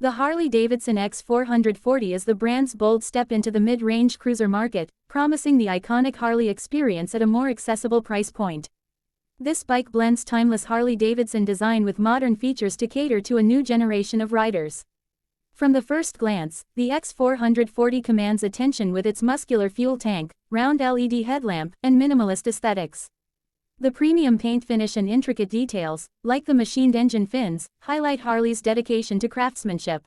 The Harley-Davidson X440 is the brand's bold step into the mid-range cruiser market, promising the iconic Harley experience at a more accessible price point. This bike blends timeless Harley-Davidson design with modern features to cater to a new generation of riders. From the first glance, the X440 commands attention with its muscular fuel tank, round LED headlamp, and minimalist aesthetics. The premium paint finish and intricate details, like the machined engine fins, highlight Harley's dedication to craftsmanship.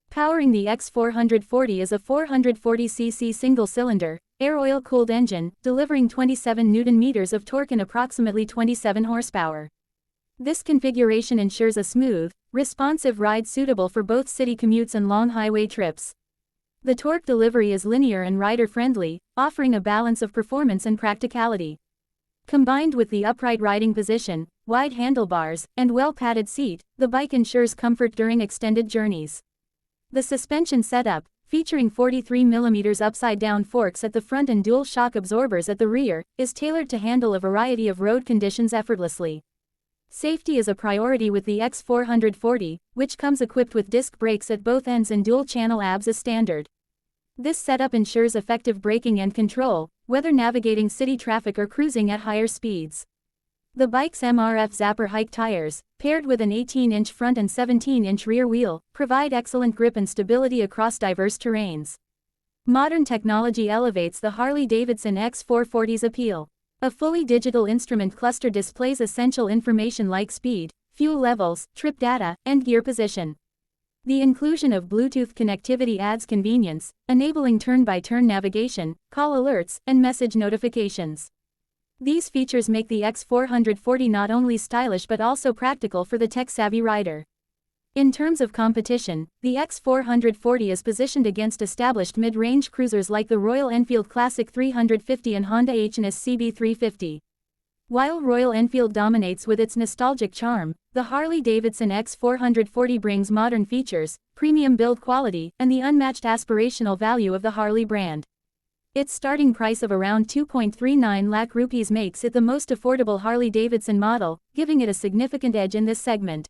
Powering the X440 is a 440cc single-cylinder, air-oil-cooled engine, delivering 27 Nm of torque and approximately 27 horsepower. This configuration ensures a smooth, responsive ride suitable for both city commutes and long highway trips. The torque delivery is linear and rider-friendly, offering a balance of performance and practicality. Combined with the upright riding position, wide handlebars, and well-padded seat, the bike ensures comfort during extended journeys. The suspension setup, featuring 43mm upside-down forks at the front and dual shock absorbers at the rear, is tailored to handle a variety of road conditions effortlessly. Safety is a priority with the X440, which comes equipped with disc brakes at both ends and dual-channel ABS as standard. This setup ensures effective braking and control, whether navigating city traffic or cruising at higher speeds. The bike's MRF Zapper hike tires, paired with an 18-inch front and 17-inch rear wheel, provide excellent grip and stability across diverse terrains. Modern technology elevates the Harley-Davidson X440's appeal. A fully digital instrument cluster displays essential information like speed, fuel levels, trip data, and gear position. The inclusion of Bluetooth connectivity adds convenience, enabling turn-by-turn navigation, call alerts, and message notifications. These features make the X440 not only stylish but also practical for the tech-savvy rider. In terms of competition, the X440 is positioned against established mid-range cruisers like the Royal Enfield Classic 350 and Honda H&S CB350. While Royal Enfield dominates with its nostalgic charm, the Harley-Davidson X440 brings modern features, premium build quality, and the unmatched aspirational value of the Harley brand. Its starting price of around 2.39 lakh rupees makes it the most affordable Harley-Davidson model, giving it a significant edge in this segment.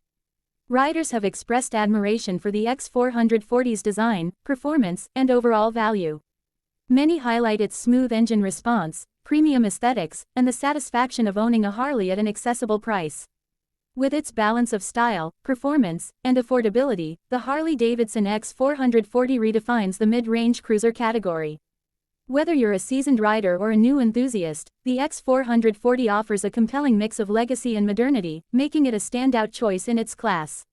Riders have expressed admiration for the X440's design, performance, and overall value. Many highlight its smooth engine response, premium aesthetics, and the satisfaction of owning a Harley at an accessible price. With its balance of style, performance, and affordability, the Harley-Davidson X440 redefines the mid-range cruiser category. Whether you're a seasoned rider or a new enthusiast, the X440 offers a compelling mix of legacy and modernity, making it a standout choice in its class.